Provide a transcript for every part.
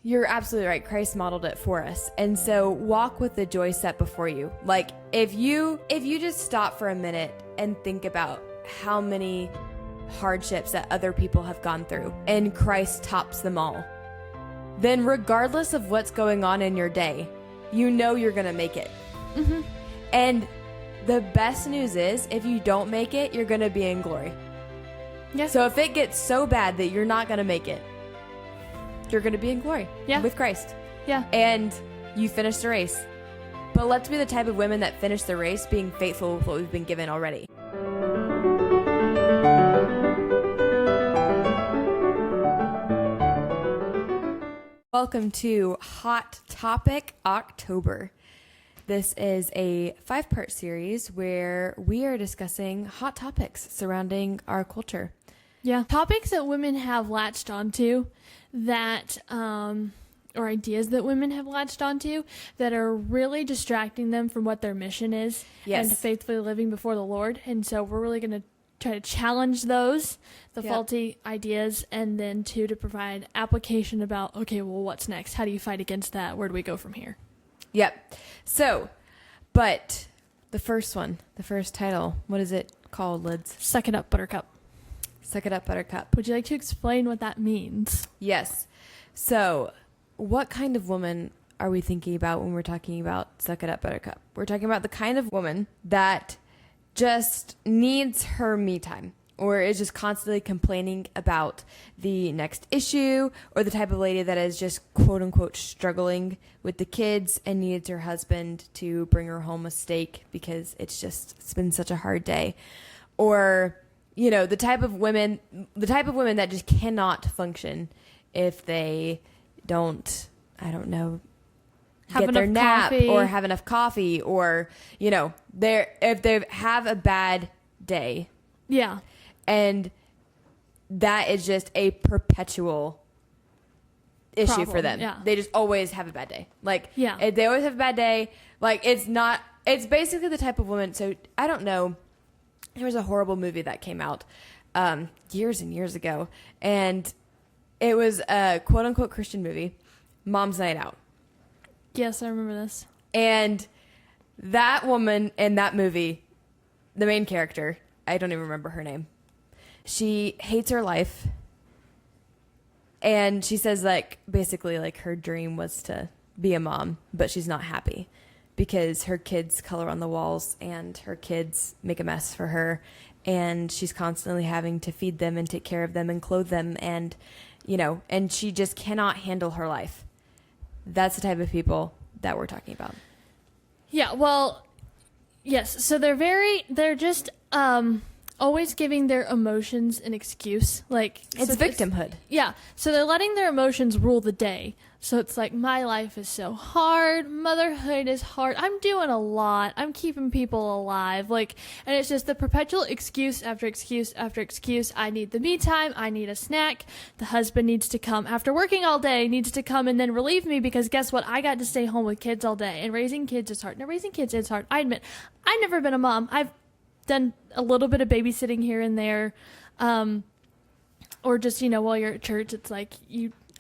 You're absolutely right. Christ modeled it for us. And so walk with the joy set before you. Like if you just stop for a minute and think about how many hardships that other people have gone through and Christ tops them all, then regardless of what's going on in your day, you know you're going to make it. Mm-hmm. And the best news is if you don't make it, you're going to be in glory. Yeah. So if it gets so bad that you're not going to make it, you're going to be in glory with Christ. Yeah. And you finish the race. But let's be the type of women that finish the race being faithful with what we've been given already. Welcome to Hot Topic October. This is a 5-part series where we are discussing hot topics surrounding our culture. Yeah. Topics that women have latched onto that, or ideas that women have latched onto that are really distracting them from what their mission is and faithfully living before the Lord. And so we're really going to try to challenge those, the faulty ideas, and then to provide application about, okay, well, what's next? How do you fight against that? Where do we go from here? Yep. So, but the first one, the first title, what is it called, Lids? Suck it up, Buttercup. Suck it up, Buttercup. Would you like to explain what that means? Yes. So, what kind of woman are we thinking about when we're talking about suck it up, Buttercup? We're talking about the kind of woman that just needs her me time, or is just constantly complaining about the next issue, or the type of lady that is just quote unquote struggling with the kids and needs her husband to bring her home a steak because it's been such a hard day. Or, you know, the type of women that just cannot function if they don't, I don't know, get their nap or have enough coffee, or, you know, if they have a bad day. Yeah. And that is just a perpetual issue problem for them. Yeah. They just always have a bad day. Like, yeah. They always have a bad day. Like, it's basically the type of woman. So I don't know. There was a horrible movie that came out years and years ago. And it was a quote unquote Christian movie, Mom's Night Out. Yes, I remember this. And that woman in that movie, the main character, I don't even remember her name. She hates her life. And she says, like, basically, like, her dream was to be a mom, but she's not happy because her kids color on the walls and her kids make a mess for her. And she's constantly having to feed them and take care of them and clothe them. And, you know, and she just cannot handle her life. That's the type of people that we're talking about. Yeah, well, yes. So they're just always giving their emotions an excuse. Like, it's victimhood. Yeah. So they're letting their emotions rule the day. So it's like, my life is so hard. Motherhood is hard. I'm doing a lot. I'm keeping people alive. Like, and it's just the perpetual excuse after excuse after excuse. I need the me time. I need a snack. The husband needs to come after working all day, needs to come and then relieve me because guess what? I got to stay home with kids all day, and raising kids is hard. Now, raising kids is hard. I admit, I've never been a mom. I've done a little bit of babysitting here and there. Or just, you know, while you're at church, it's like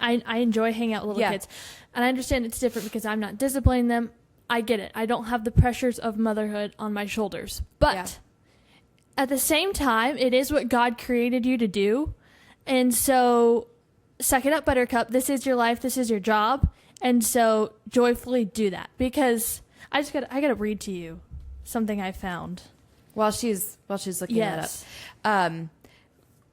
I enjoy hanging out with little kids. And I understand it's different because I'm not disciplining them. I get it. I don't have the pressures of motherhood on my shoulders. But at the same time, it is what God created you to do. And so suck it up, Buttercup. This is your life. This is your job. And so joyfully do that. Because I got to read to you something I found. While she's looking that up.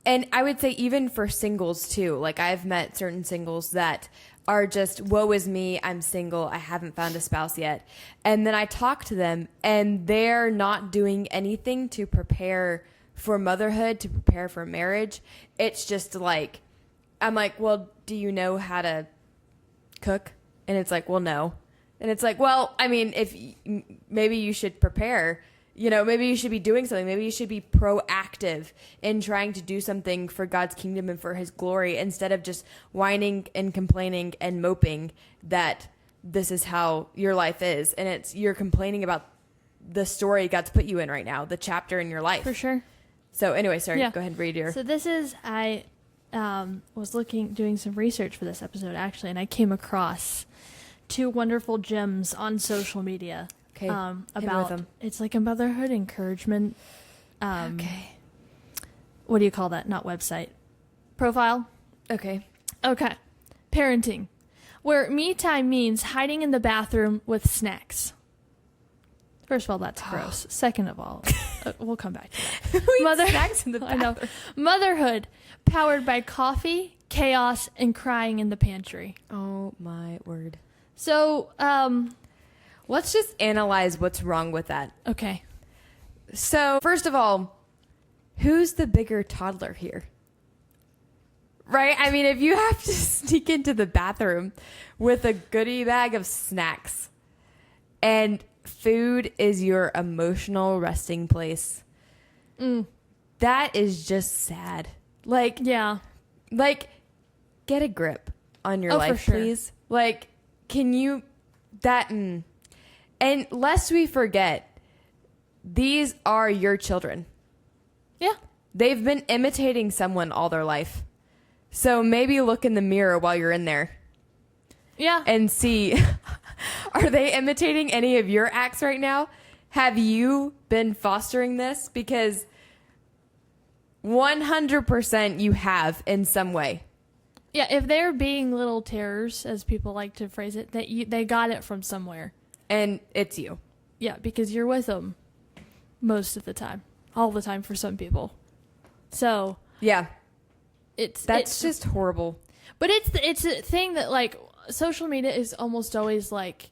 And I would say even for singles too, like I've met certain singles that are just, woe is me, I'm single, I haven't found a spouse yet. And then I talk to them and they're not doing anything to prepare for motherhood, to prepare for marriage. It's just like, I'm like, well, do you know how to cook? And it's like, well, no. And it's like, well, I mean, maybe you should prepare. You know, maybe you should be doing something. Maybe you should be proactive in trying to do something for God's kingdom and for his glory instead of just whining and complaining and moping that this is how your life is. And you're complaining about the story God's put you in right now, the chapter in your life. For sure. So anyway, sorry, go ahead and read your... So this is, I was doing some research for this episode, actually, and I came across 2 wonderful gems on social media. Okay. About them. It's like a motherhood encouragement. Okay. What do you call that? Not website. Profile. Okay. Parenting, where me time means hiding in the bathroom with snacks. First of all, that's gross. Second of all, we'll come back to that. Snacks in the bathroom. I know. Motherhood, powered by coffee, chaos, and crying in the pantry. Oh my word. So, let's just analyze what's wrong with that. Okay. So, first of all, who's the bigger toddler here? Right? I mean, if you have to sneak into the bathroom with a goodie bag of snacks and food is your emotional resting place, that is just sad. Like, yeah. Like, get a grip on your life, for sure. please. Like, can you, and lest we forget, these are your children. Yeah. They've been imitating someone all their life. So maybe look in the mirror while you're in there. Yeah. And see, are they imitating any of your acts right now? Have you been fostering this? Because 100% you have in some way. Yeah, if they're being little terrors, as people like to phrase it, they got it from somewhere. And it's you. Yeah, because you're with them most of the time. All the time for some people. So, yeah. That's just horrible. But it's a thing that, like, social media is almost always like,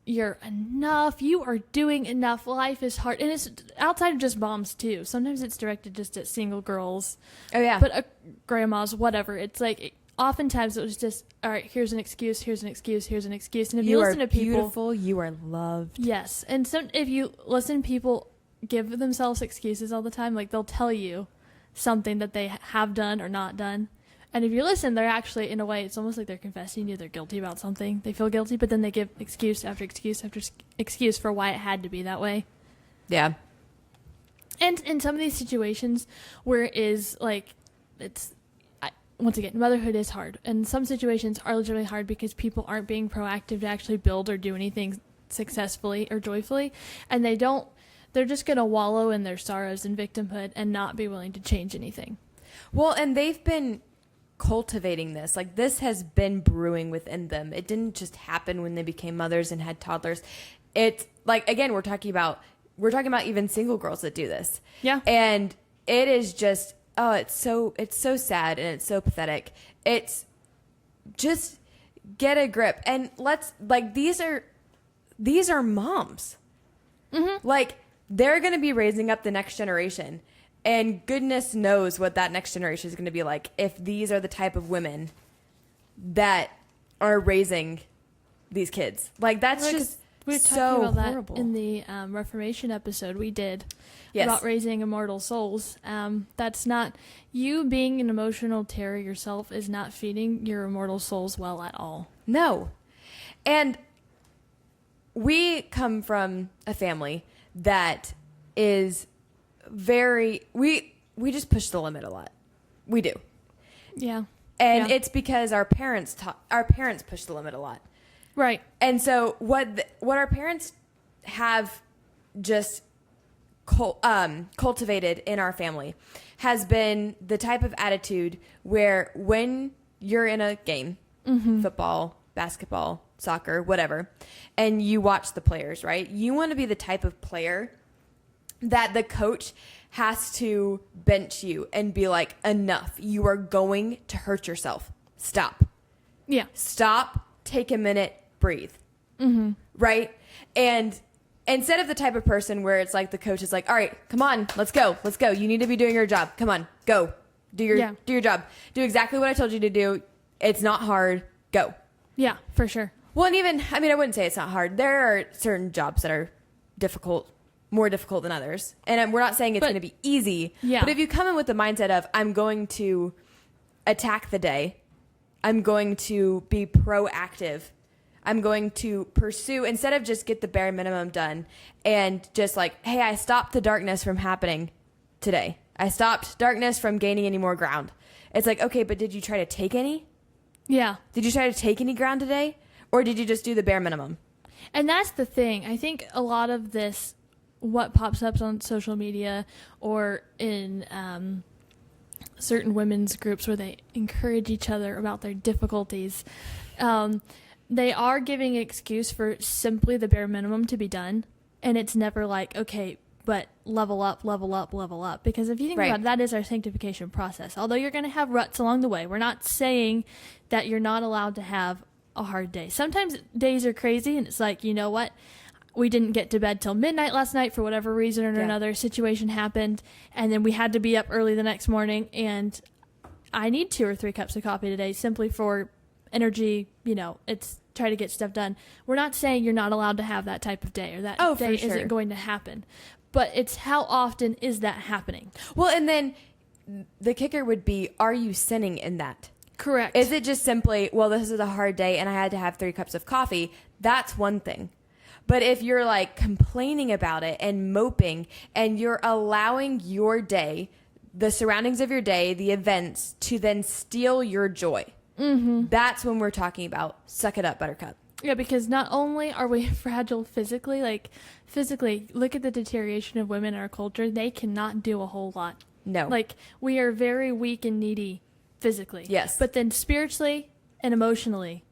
you're enough, you are doing enough, life is hard. And it's outside of just moms, too. Sometimes it's directed just at single girls. Oh, yeah. But grandmas, whatever. It's like, oftentimes it was just, all right, here's an excuse, here's an excuse, here's an excuse. And if you listen to people... You are beautiful, you are loved. Yes. And if you listen, people give themselves excuses all the time. Like, they'll tell you something that they have done or not done. And if you listen, they're actually, in a way, it's almost like they're confessing to you they're guilty about something. They feel guilty, but then they give excuse after excuse after excuse for why it had to be that way. Yeah. And in some of these situations where it is like, once again, motherhood is hard. And some situations are legitimately hard because people aren't being proactive to actually build or do anything successfully or joyfully. And they're just going to wallow in their sorrows and victimhood and not be willing to change anything. Well, and they've been cultivating this. Like, this has been brewing within them. It didn't just happen when they became mothers and had toddlers. It's like, again, we're talking about even single girls that do this. Yeah. And it is just, it's so sad and it's so pathetic. It's just get a grip. And these are moms. Mm-hmm. Like, they're going to be raising up the next generation. And goodness knows what that next generation is going to be like if these are the type of women that are raising these kids. Like, that's just we were talking so about horrible. That in the Reformation episode we did about raising immortal souls. That's not, you being an emotional terror yourself is not feeding your immortal souls well at all. No. And we come from a family that is very, we just push the limit a lot. We do. Yeah. And it's because our parents push the limit a lot. Right. And so what our parents have just cultivated in our family has been the type of attitude where when you're in a game, football, basketball, soccer, whatever, and you watch the players, right? You want to be the type of player that the coach has to bench you and be like, enough. You are going to hurt yourself. Stop. Yeah. Stop. Take a minute. Breathe. Mm-hmm. Right? And instead of the type of person where it's like the coach is like, all right, come on, let's go. Let's go. You need to be doing your job. Come on, go. Do your job. Do exactly what I told you to do. It's not hard. Go. Yeah, for sure. Well, and even, I mean, I wouldn't say it's not hard. There are certain jobs that are more difficult than others. And we're not saying it's going to be easy. Yeah. But if you come in with the mindset of, I'm going to attack the day, I'm going to be proactive, I'm going to pursue, instead of just get the bare minimum done and just like, hey, I stopped the darkness from happening today. I stopped darkness from gaining any more ground. It's like, okay, but did you try to take any? Yeah. Did you try to take any ground today? Or did you just do the bare minimum? And that's the thing. I think a lot of this, what pops up on social media or in certain women's groups where they encourage each other about their difficulties, they are giving an excuse for simply the bare minimum to be done. And it's never like, okay, but level up, level up, level up. Because if you think about it, that is our sanctification process. Although you're going to have ruts along the way, we're not saying that you're not allowed to have a hard day. Sometimes days are crazy and it's like, you know what? We didn't get to bed till midnight last night for whatever reason or another situation happened. And then we had to be up early the next morning. And I need 2 or 3 cups of coffee today simply for energy. You know, it's try to get stuff done. We're not saying you're not allowed to have that type of day or that day isn't going to happen. But it's how often is that happening? Well, and then the kicker would be, are you sinning in that? Correct. Is it just simply, well, this is a hard day and I had to have 3 cups of coffee? That's one thing. But if you're like complaining about it and moping and you're allowing your day, the surroundings of your day, the events to then steal your joy, that's when we're talking about suck it up, Buttercup. Yeah, because not only are we fragile physically, look at the deterioration of women in our culture. They cannot do a whole lot. No. Like, we are very weak and needy physically. Yes. But then spiritually and emotionally,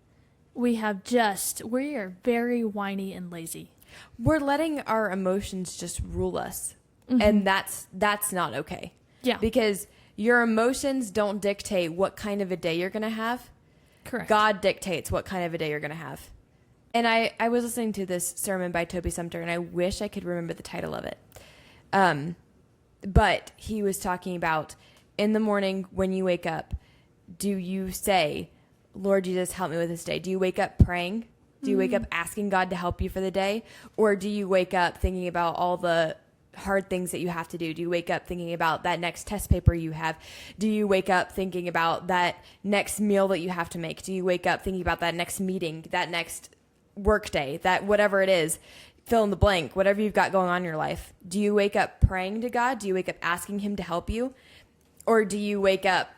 we are very whiny and lazy. We're letting our emotions just rule us. And that's not okay. Yeah. Because your emotions don't dictate what kind of a day you're going to have. Correct. God dictates what kind of a day you're going to have. And I was listening to this sermon by Toby Sumter, and I wish I could remember the title of it. But he was talking about in the morning when you wake up, do you say, Lord Jesus, help me with this day? Do you wake up praying? Do you wake up asking God to help you for the day? Or do you wake up thinking about all the hard things that you have to do? Do you wake up thinking about that next test paper you have? Do you wake up thinking about that next meal that you have to make? Do you wake up thinking about that next meeting, that next work day, that whatever it is, fill in the blank, whatever you've got going on in your life? Do you wake up praying to God? Do you wake up asking him to help you? Or do you wake up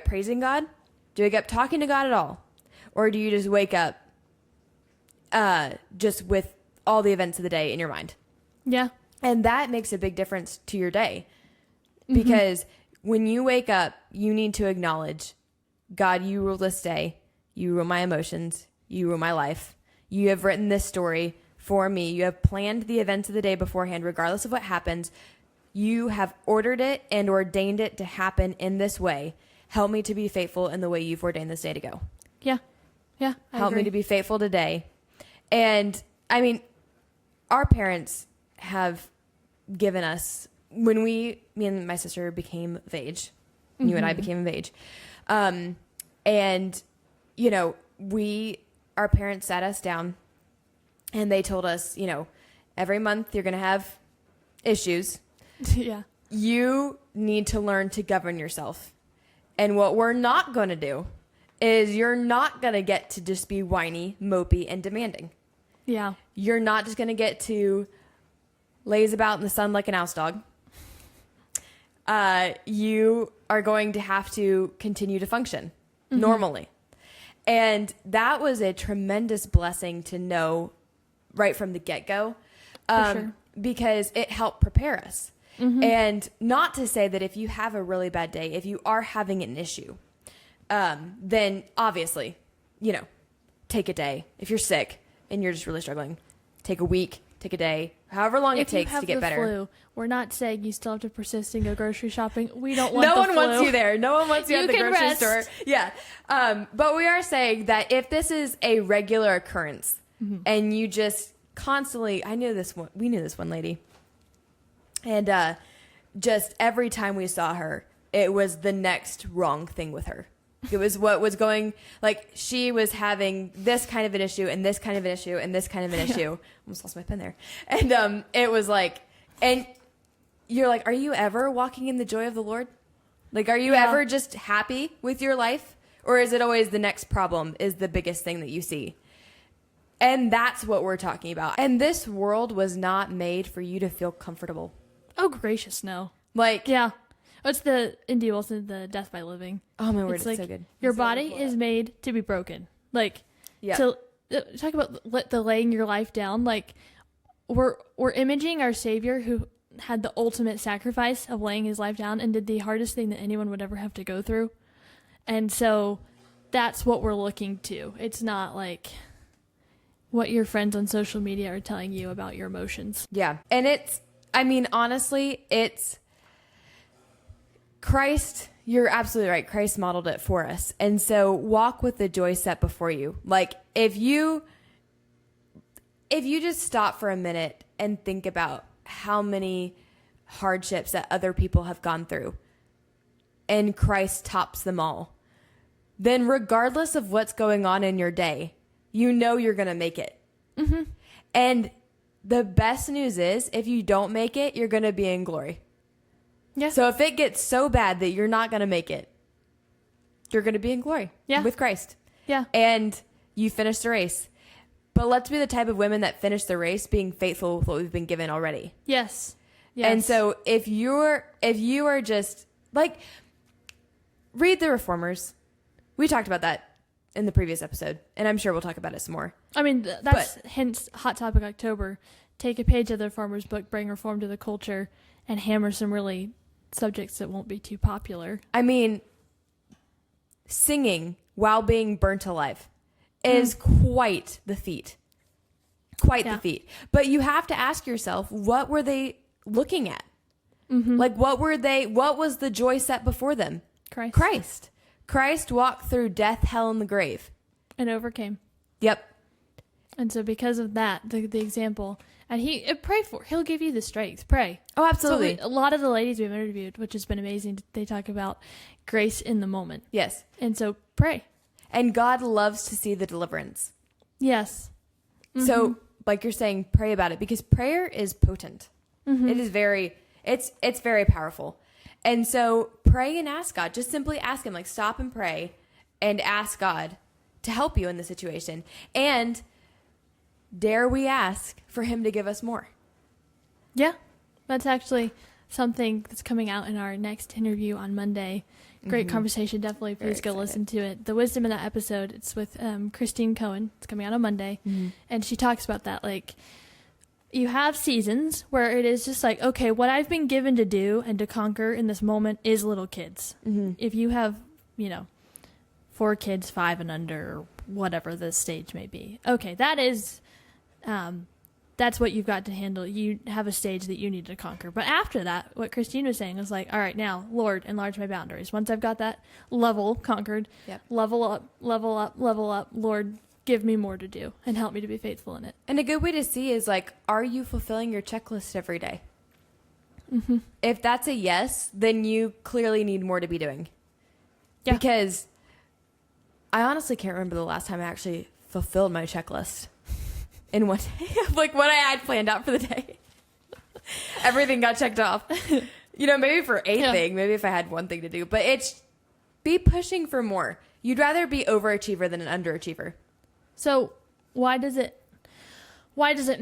praising God? Do you wake up talking to God at all? Or do you just wake up just with all the events of the day in your mind? Yeah. And that makes a big difference to your day. Because when you wake up, you need to acknowledge, God, you rule this day. You rule my emotions. You rule my life. You have written this story for me. You have planned the events of the day beforehand, regardless of what happens. You have ordered it and ordained it to happen in this way. Help me to be faithful in the way you've ordained this day to go. Yeah. Yeah. Help me to be faithful today. And I mean, our parents have given us, when me and my sister became of age, you and I became of age. And, you know, our parents sat us down and they told us, you know, every month you're going to have issues. Yeah. You need to learn to govern yourself. And what we're not going to do is you're not going to get to just be whiny, mopey, and demanding. Yeah. You're not just going to get to laze about in the sun like an house dog. You are going to have to continue to function normally. And that was a tremendous blessing to know right from the get-go. Because it helped prepare us. And not to say that if you have a really bad day, if you are having an issue, then obviously, you know, take a day. If you're sick and you're just really struggling, take a week, take a day, however long it takes to get better. Flu, we're not saying you still have to persist and go grocery shopping. We don't want No the one flu. wants you there. No one wants you at the can grocery rest. store. Yeah. But we are saying that if this is a regular occurrence and you just constantly, we knew this one lady. And just every time we saw her, it was the next wrong thing with her. It was what was going, like, she was having this kind of an issue and this kind of an issue and this kind of an issue. Almost lost my pen there. And it was like, and you're like, are you ever walking in the joy of the Lord? Like, are you ever just happy with your life? Or is it always the next problem is the biggest thing that you see? And that's what we're talking about. And this world was not made for you to feel comfortable. Oh, gracious, no. Like, Yeah. What's the Indy Wilson, the Death by Living? Oh my word, It's it's like, so good. your body is made to be broken. Like, to talk about the laying your life down. Like, we're imaging our Savior who had the ultimate sacrifice of laying his life down and did the hardest thing that anyone would ever have to go through. And so that's what we're looking to. It's not like what your friends on social media are telling you about your emotions. Yeah. And honestly, it's Christ. You're absolutely right. Christ modeled it for us. And so walk with the joy set before you. Like, if you just stop for a minute and think about how many hardships that other people have gone through and Christ tops them all, then regardless of what's going on in your day, you know you're going to make it. Mm-hmm. And the best news is, if you don't make it, you're going to be in glory. Yeah. So if it gets so bad that you're not going to make it, you're going to be in glory with Christ. Yeah. And you finish the race. But let's be the type of women that finish the race being faithful with what we've been given already. Yes. And so if you are just like, read the Reformers. We talked about that in the previous episode, and I'm sure we'll talk about it some more. I mean, that's hence Hot Topic October. Take a page of the Reformers book, bring reform to the culture, and hammer some really subjects that won't be too popular. I mean, singing while being burnt alive is quite the feat. The feat. But you have to ask yourself, what were they looking at? Mm-hmm. Like, what was the joy set before them? Christ walked through death, hell, and the grave. And overcame. Yep. And so because of that, the example, and he'll give you the strength. Pray. Oh, absolutely. So a lot of the ladies we've interviewed, which has been amazing, they talk about grace in the moment. Yes. And so pray. And God loves to see the deliverance. Yes. Mm-hmm. So, like you're saying, pray about it, because prayer is potent. Mm-hmm. It is it's very powerful. And so pray and ask God. Just simply ask him, like, stop and pray and ask God to help you in the situation. And dare we ask for him to give us more? Yeah. That's actually something that's coming out in our next interview on Monday. Great conversation. Definitely please go listen to it. The wisdom in that episode, it's with Christine Cohen. It's coming out on Monday. Mm-hmm. And she talks about that. Like, you have seasons where it is just like, okay, what I've been given to do and to conquer in this moment is little kids. Mm-hmm. If you have, 4 kids, 5 and under, or whatever the stage may be. Okay, that is, that's what you've got to handle. You have a stage that you need to conquer. But after that, what Christine was saying was like, all right, now, Lord, enlarge my boundaries. Once I've got that level conquered, level up, Lord, give me more to do and help me to be faithful in it. And a good way to see is, like, are you fulfilling your checklist every day? Mm-hmm. If that's a yes, then you clearly need more to be doing. Yeah. Because I honestly can't remember the last time I actually fulfilled my checklist in one day. Like, what I had planned out for the day. Everything got checked off. Maybe for a thing, maybe if I had one thing to do. But it's be pushing for more. You'd rather be overachiever than an underachiever. So why does it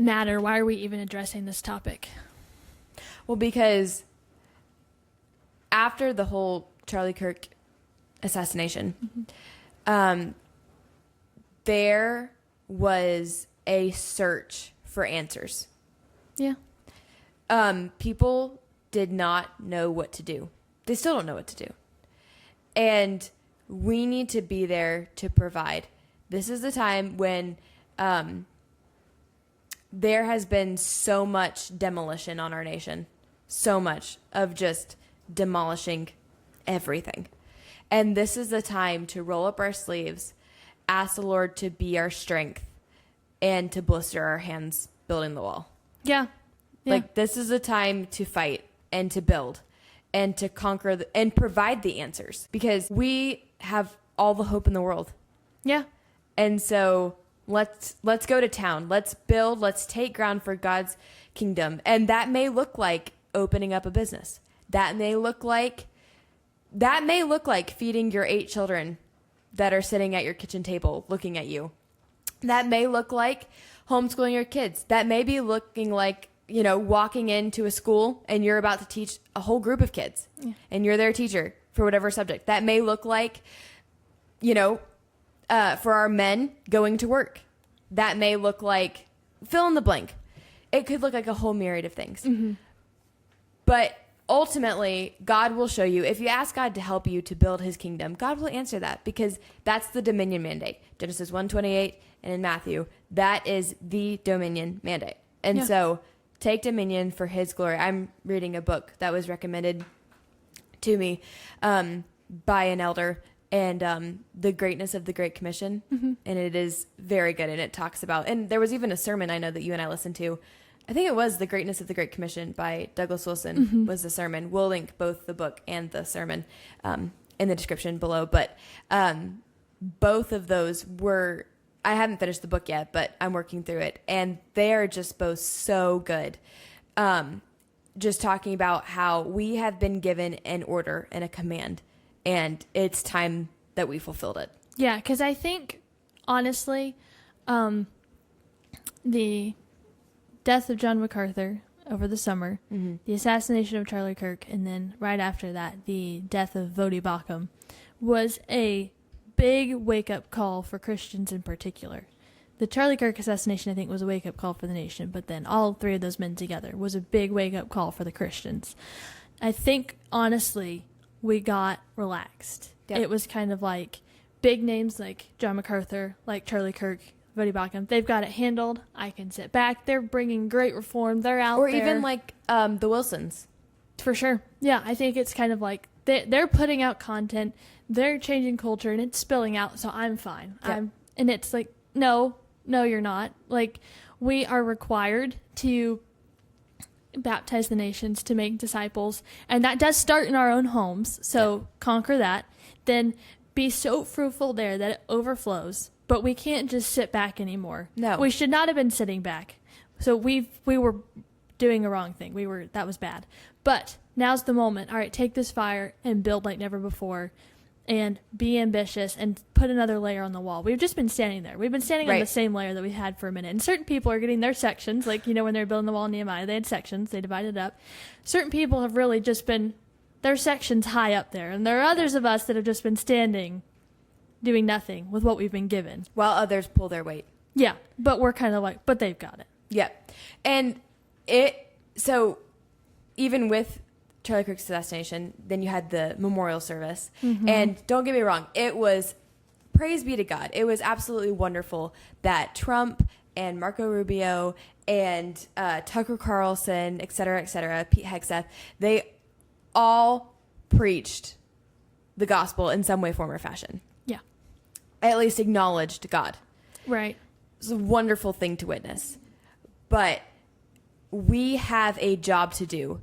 matter? Why are we even addressing this topic? Well, because after the whole Charlie Kirk assassination, there was a search for answers. Yeah. People did not know what to do. They still don't know what to do. And we need to be there to provide. This is the time when there has been so much demolition on our nation. So much of just demolishing everything. And this is the time to roll up our sleeves, ask the Lord to be our strength, and to blister our hands building the wall. Yeah. Like, this is the time to fight and to build and to conquer and provide the answers, because we have all the hope in the world. Yeah. And so let's go to town. Let's build. Let's take ground for God's kingdom. And that may look like opening up a business. That may look like feeding your 8 children that are sitting at your kitchen table looking at you. That may look like homeschooling your kids. That may be looking like, walking into a school and you're about to teach a whole group of kids and you're their teacher for whatever subject. That may look like, for our men going to work. That may look like fill in the blank. It could look like a whole myriad of things. Mm-hmm. But ultimately, God will show you. If you ask God to help you to build his kingdom, God will answer that because that's the dominion mandate. Genesis 1:28 and in Matthew, that is the dominion mandate. And so take dominion for his glory. I'm reading a book that was recommended to me by an elder, and The Greatness of the Great Commission. Mm-hmm. And it is very good. And it talks about, and there was even a sermon I know that you and I listened to. I think it was The Greatness of the Great Commission by Douglas Wilson was the sermon. We'll link both the book and the sermon in the description below. But both of those were, I haven't finished the book yet, but I'm working through it. And they are just both so good. Just talking about how we have been given an order and a command. And it's time that we fulfilled it. Yeah, because I think, honestly, the death of John MacArthur over the summer, the assassination of Charlie Kirk, and then right after that, the death of Vodi Bakum was a big wake-up call for Christians in particular. The Charlie Kirk assassination, I think, was a wake-up call for the nation, but then all three of those men together was a big wake-up call for the Christians. I think, honestly, we got relaxed. Yep. It was kind of like big names like John MacArthur, like Charlie Kirk, Vodi Bakum. They've got it handled. I can sit back. They're bringing great reform. They're out there. Or even like the Wilsons. For sure. Yeah, I think it's kind of like they're putting out content. They're changing culture, and it's spilling out, so I'm fine. Yep. And it's like, no, you're not. Like, we are required to baptize the nations, to make disciples, and that does start in our own homes, so conquer that. Then be so fruitful there that it overflows, but we can't just sit back anymore. No. We should not have been sitting back. So we were doing a wrong thing. That was bad. But now's the moment. All right, take this fire and build like never before. And be ambitious and put another layer on the wall. We've just been standing there. We've been standing on the same layer that we had for a minute. And certain people are getting their sections. Like, when they were building the wall in Nehemiah, they had sections. They divided it up. Certain people have really just been, their sections high up there. And there are others of us that have just been standing, doing nothing with what we've been given. While others pull their weight. Yeah. But we're kind of like, but they've got it. Yeah. And so even with Charlie Kirk's assassination, then you had the memorial service. Mm-hmm. And don't get me wrong, it was, praise be to God, it was absolutely wonderful that Trump and Marco Rubio and Tucker Carlson, et cetera, Pete Hegseth, they all preached the gospel in some way, form, or fashion. Yeah. At least acknowledged God. Right. It's a wonderful thing to witness. But we have a job to do.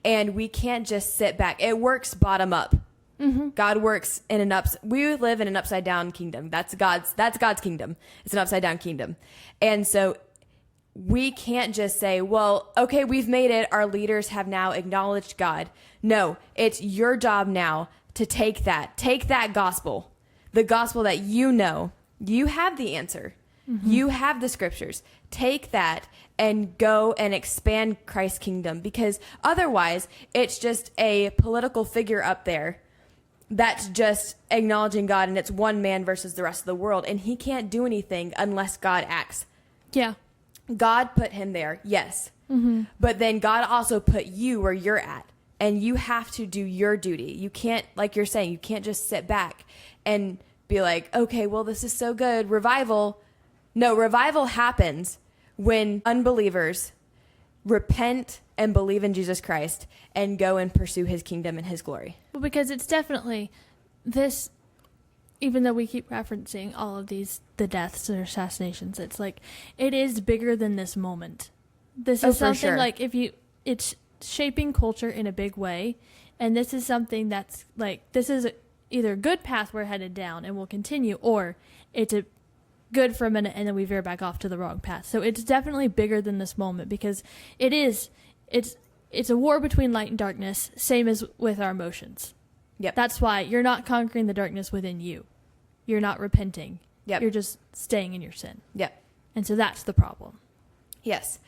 And we can't just sit back. It works bottom up. Mm-hmm. God works in we live in an upside down kingdom. That's God's kingdom. It's an upside down kingdom. And so we can't just say, well, okay, we've made it. Our leaders have now acknowledged God. No, it's your job now to take that gospel, the gospel that you have the answer. Mm-hmm. You have the scriptures. Take that and go and expand Christ's kingdom, because otherwise it's just a political figure up there that's just acknowledging God, and it's one man versus the rest of the world, and he can't do anything unless God acts. Yeah. God put him there, yes. Mm-hmm. But then God also put you where you're at, and you have to do your duty. You can't, like you're saying, you can't just sit back and be like, okay, well, this is so good. Revival. No, revival happens when unbelievers repent and believe in Jesus Christ and go and pursue his kingdom and his glory. Well, because it's definitely this, even though we keep referencing all of the deaths or assassinations, it's like, it is bigger than this moment. This is something like, it's shaping culture in a big way. And this is something that's like, this is either a good path we're headed down and will continue, or it's a good for a minute and then we veer back off to the wrong path. So it's definitely bigger than this moment, because it's a war between light and darkness, same as with our emotions. Yep. That's why you're not conquering the darkness within you. You're not repenting. Yep. You're just staying in your sin. Yep. And so that's the problem. Yes.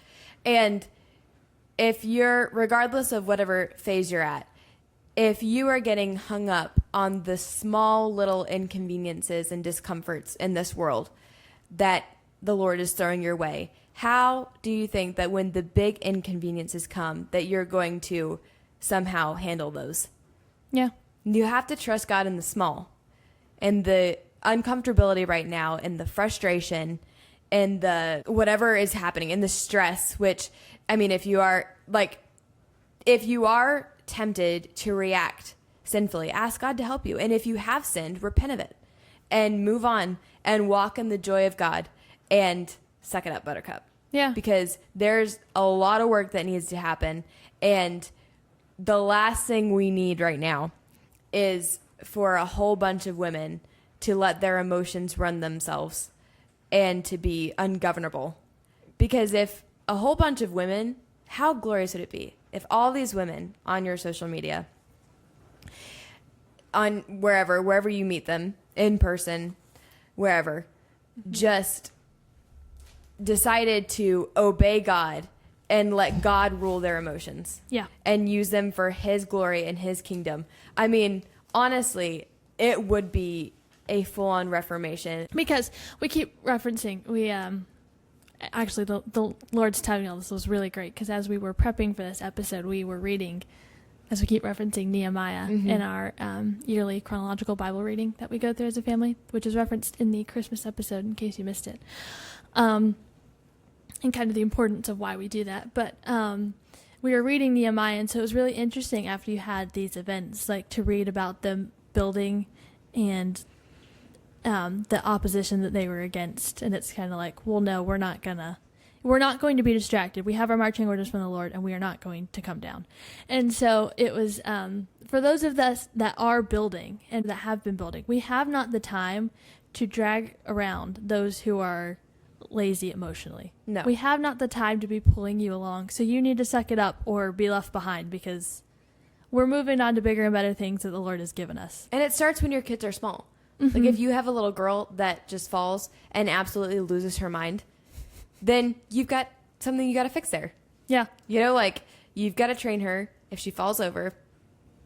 And if you're, regardless of whatever phase you're at, if you are getting hung up on the small little inconveniences and discomforts in this world that the Lord is throwing your way, how do you think that when the big inconveniences come that you're going to somehow handle those? Yeah. You have to trust God in the small, and the uncomfortability right now, and the frustration, and the whatever is happening, and the stress, which, I mean, if you are tempted to react sinfully, ask God to help you. And if you have sinned, repent of it and move on and walk in the joy of God and suck it up, Buttercup. Yeah. Because there's a lot of work that needs to happen. And the last thing we need right now is for a whole bunch of women to let their emotions run themselves and to be ungovernable. Because if a whole bunch of women, how glorious would it be if all these women on your social media, on wherever you meet them, in person, wherever, just decided to obey God and let God rule their emotions. Yeah. And use them for his glory and his kingdom. I mean, honestly, it would be a full-on reformation. Because we keep referencing, actually, the Lord's timing on this was really great, because as we were prepping for this episode, we were reading, as we keep referencing, Nehemiah in our yearly chronological Bible reading that we go through as a family, which is referenced in the Christmas episode, in case you missed it, and kind of the importance of why we do that. But we were reading Nehemiah, and so it was really interesting after you had these events, like to read about them building and the opposition that they were against. And it's kind of like, well, no, we're not going to be distracted. We have our marching orders from the Lord, and we are not going to come down. And so it was, for those of us that are building and that have been building, we have not the time to drag around those who are lazy emotionally. No. We have not the time to be pulling you along. So you need to suck it up or be left behind, because we're moving on to bigger and better things that the Lord has given us. And it starts when your kids are small. Like if you have a little girl that just falls and absolutely loses her mind, then you've got something you got to fix there. Yeah. You know, like you've got to train her if she falls over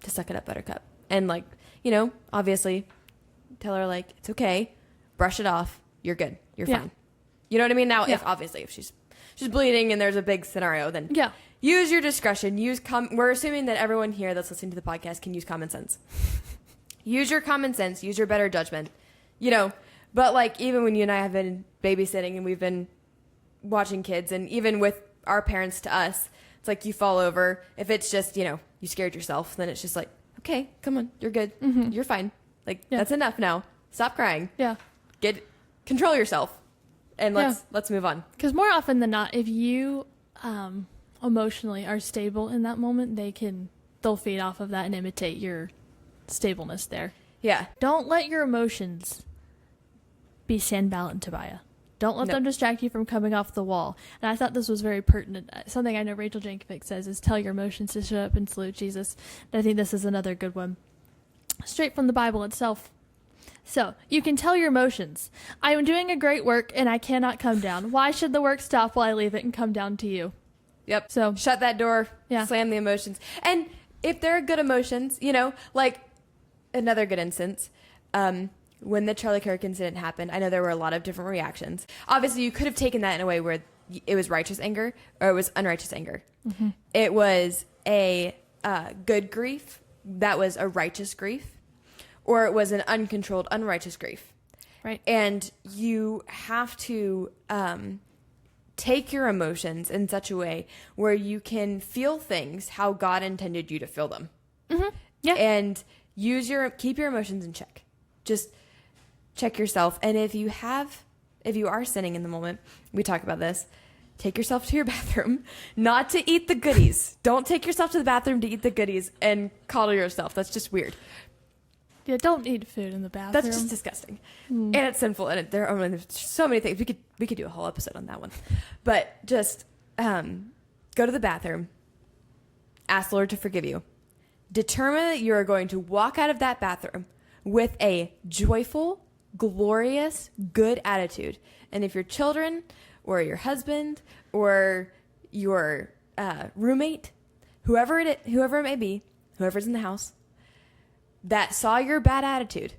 to suck it up, Buttercup. And like, you know, obviously tell her like, it's okay. Brush it off. You're good. You're fine. You know what I mean? Now, if she's bleeding and there's a big scenario, then use your discretion. We're assuming that everyone here that's listening to the podcast can use common sense. Use your common sense. Use your better judgment. You know, but like even when you and I have been babysitting and we've been watching kids, and even with our parents to us, it's like you fall over. If it's just, you know, you scared yourself, then it's just like, okay, come on, you're good. You're fine. Like that's enough now. Stop crying. Yeah. Control yourself. And let's move on. Because more often than not, if you emotionally are stable in that moment, they'll feed off of that and imitate your stableness there. Yeah. Don't let your emotions be Sanballat and Tobiah. Don't let them distract you from coming off the wall. And I thought this was very pertinent. Something I know Rachel Jankovic says is tell your emotions to shut up and salute Jesus. And I think this is another good one. Straight from the Bible itself. So, you can tell your emotions. I am doing a great work and I cannot come down. Why should the work stop while I leave it and come down to you? Yep. So shut that door. Slam the emotions. And if they're good emotions, you know, like another good instance, when the Charlie Kirk incident happened, I know there were a lot of different reactions. Obviously, you could have taken that in a way where it was righteous anger or it was unrighteous anger. It was a good grief that was a righteous grief, or it was an uncontrolled, unrighteous grief. Right. And you have to take your emotions in such a way where you can feel things how God intended you to feel them. Yeah. And keep your emotions in check. Just check yourself. And if you are sinning in the moment, we talk about this, take yourself to your bathroom, not to eat the goodies. Don't take yourself to the bathroom to eat the goodies and coddle yourself. That's just weird. Yeah, don't eat food in the bathroom. That's just disgusting. And it's sinful. And there's so many things. We could do a whole episode on that one. But just go to the bathroom. Ask the Lord to forgive you. Determine that you are going to walk out of that bathroom with a joyful, glorious, good attitude. And if your children or your husband or your roommate, whoever it may be, whoever's in the house, that saw your bad attitude,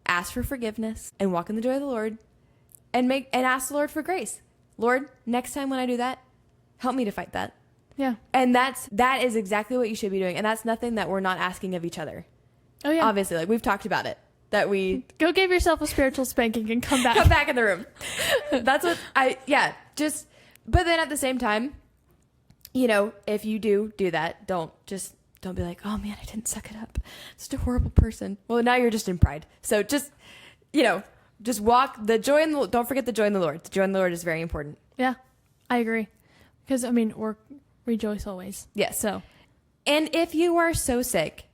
ask for forgiveness and walk in the joy of the Lord, and ask the Lord for grace. Lord, next time when I do that, help me to fight that. Yeah. And that is exactly what you should be doing. And that's nothing that we're not asking of each other. Oh yeah. Obviously, like we've talked about it. That we go give yourself a spiritual spanking and come back. Come back in the room. That's what but then at the same time, if you do that, don't be like, oh man, I didn't suck it up. Such a horrible person. Well, now you're just in pride. So just walk the joy in the, don't forget the joy in the Lord. The joy in the Lord is very important. Yeah, I agree. Because we're rejoice always. Yes. So, and if you are so sick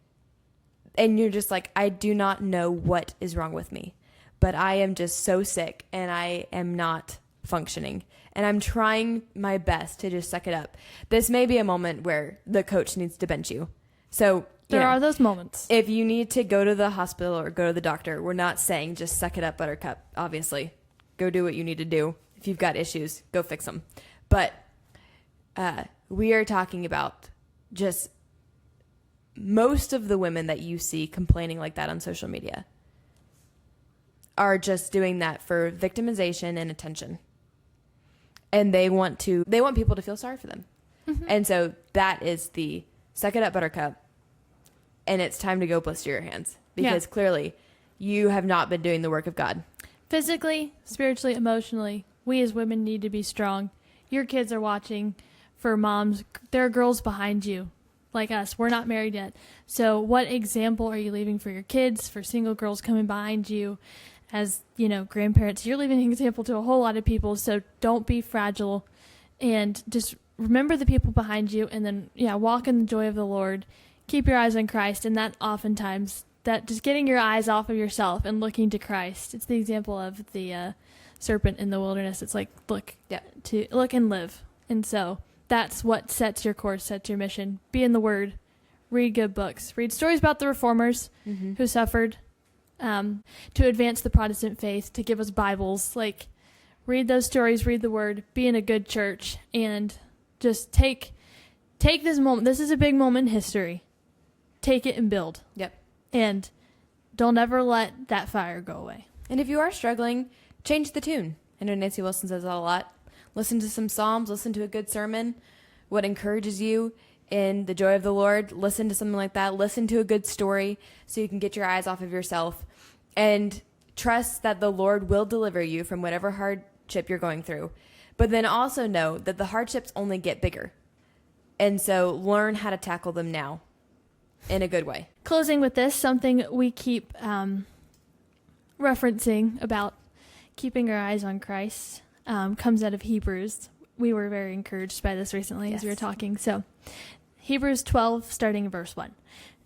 and you're just like, I do not know what is wrong with me, but I am just so sick and I am not functioning and I'm trying my best to just suck it up. This may be a moment where the coach needs to bench you. So there are those moments. If you need to go to the hospital or go to the doctor, we're not saying just suck it up, Buttercup. Obviously, go do what you need to do. If you've got issues, go fix them. But we are talking about just most of the women that you see complaining like that on social media are just doing that for victimization and attention. And they want people to feel sorry for them. Mm-hmm. And so that is the suck it up, Buttercup. And it's time to go blister your hands because clearly you have not been doing the work of God. Physically, spiritually, emotionally, we as women need to be strong. Your kids are watching. For moms, there are girls behind you like us. We're not married yet. So what example are you leaving for your kids, for single girls coming behind you? As, grandparents, you're leaving an example to a whole lot of people. So don't be fragile and just remember the people behind you and then, walk in the joy of the Lord. Keep your eyes on Christ. And that oftentimes, that just getting your eyes off of yourself and looking to Christ. It's the example of the serpent in the wilderness. It's like, look and live. And so that's what sets your course, sets your mission. Be in the Word. Read good books. Read stories about the reformers who suffered to advance the Protestant faith, to give us Bibles. Like, read those stories, read the Word, be in a good church, and just take this moment. This is a big moment in history. Take it and build. Yep. And don't ever let that fire go away. And if you are struggling, change the tune. I know Nancy Wilson says that a lot. Listen to some Psalms, listen to a good sermon, what encourages you in the joy of the Lord. Listen to something like that. Listen to a good story so you can get your eyes off of yourself and trust that the Lord will deliver you from whatever hardship you're going through. But then also know that the hardships only get bigger. And so learn how to tackle them now in a good way. Closing with this, something we keep referencing about keeping our eyes on Christ comes out of Hebrews. We were very encouraged by this recently as we were talking. So Hebrews 12, starting verse 1.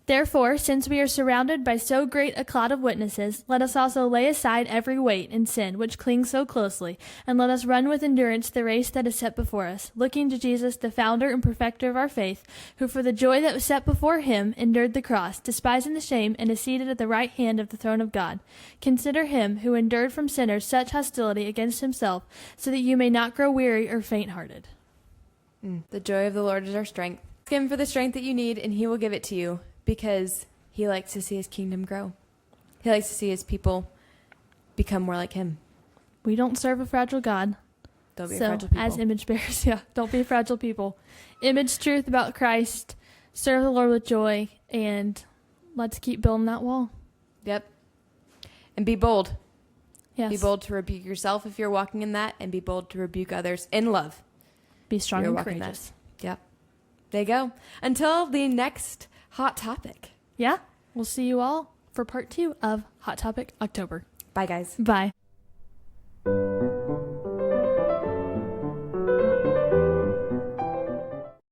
Therefore, since we are surrounded by so great a cloud of witnesses, let us also lay aside every weight and sin which clings so closely, and let us run with endurance the race that is set before us, looking to Jesus, the founder and perfecter of our faith, who for the joy that was set before him endured the cross, despising the shame, and is seated at the right hand of the throne of God. Consider him who endured from sinners such hostility against himself, so that you may not grow weary or faint-hearted. The joy of the Lord is our strength. Ask him for the strength that you need, and he will give it to you. Because he likes to see his kingdom grow. He likes to see his people become more like him. We don't serve a fragile God. Don't be a fragile people. As image bearers, don't be a fragile people. Image truth about Christ. Serve the Lord with joy. And let's keep building that wall. Yep. And be bold. Yes. Be bold to rebuke yourself if you're walking in that. And be bold to rebuke others in love. Be strong and courageous. Yep. There you go. Until the next Hot Topic. Yeah. We'll see you all for part 2 of Hot Topic October. Bye, guys. Bye.